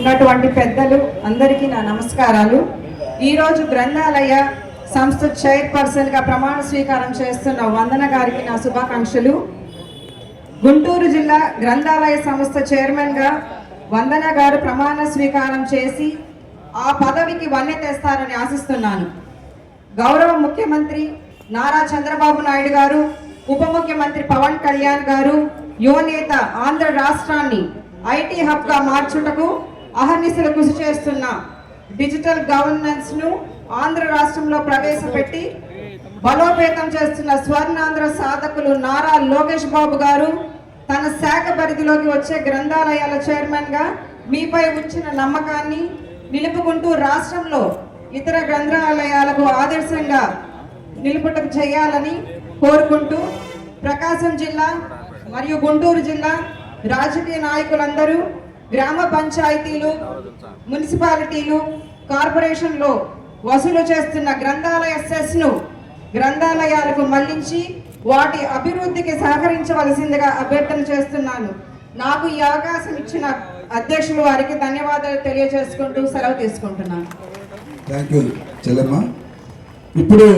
ఉన్నటువంటి పెద్దలు అందరికీ నా నమస్కారాలు. ఈరోజు గ్రంథాలయ సంస్థ చైర్పర్సన్గా ప్రమాణ స్వీకారం చేస్తున్న వందన గారికి నా శుభాకాంక్షలు. గుంటూరు జిల్లా గ్రంథాలయ సంస్థ చైర్మన్గా వందన గారు ప్రమాణ స్వీకారం చేసి ఆ పదవికి వన్నె తెస్తారని ఆశిస్తున్నాను. గౌరవ ముఖ్యమంత్రి నారా చంద్రబాబు నాయుడు గారు, ఉప ముఖ్యమంత్రి పవన్ కళ్యాణ్ గారు, యువనేత ఆంధ్ర రాష్ట్రాన్ని ఐటీ హబ్గా మార్చుటకు అహర్నిశలు కృషి చేస్తున్న డిజిటల్ గవర్నెన్స్ ను ఆంధ్ర రాష్ట్రంలో ప్రవేశపెట్టి బలోపేతం చేస్తున్న స్వర్ణాంధ్ర సాధకులు నారా లోకేష్ బాబు గారు తన శాఖ పరిధిలోకి వచ్చే గ్రంథాలయాల చైర్మన్ గా మీపై ఉంచిన నమ్మకాన్ని నిలుపుకుంటూ రాష్ట్రంలో ఇతర గ్రంథాలయాలకు ఆదర్శంగా నిలుపుటకు చేయాలని కోరుకుంటూ ప్రకాశం జిల్లా మరియు గుంటూరు జిల్లా రాజకీయ నాయకులందరూ గ్రామ పంచాయతీలు, మున్సిపాలిటీలు, కార్పొరేషన్లో వసూలు చేస్తున్న గ్రంథాలయ సెస్ ను గ్రంథాలయాలకు మళ్లించి వాటి అభివృద్ధికి సహకరించవలసిందిగా అభ్యర్థన చేస్తున్నాను. నాకు ఈ అవకాశం ఇచ్చిన అధ్యక్షులు వారికి ధన్యవాదాలు తెలియజేసుకుంటూ సెలవు తీసుకుంటున్నాను. థ్యాంక్ యూ చెల్లెమ్మ. ఇప్పుడు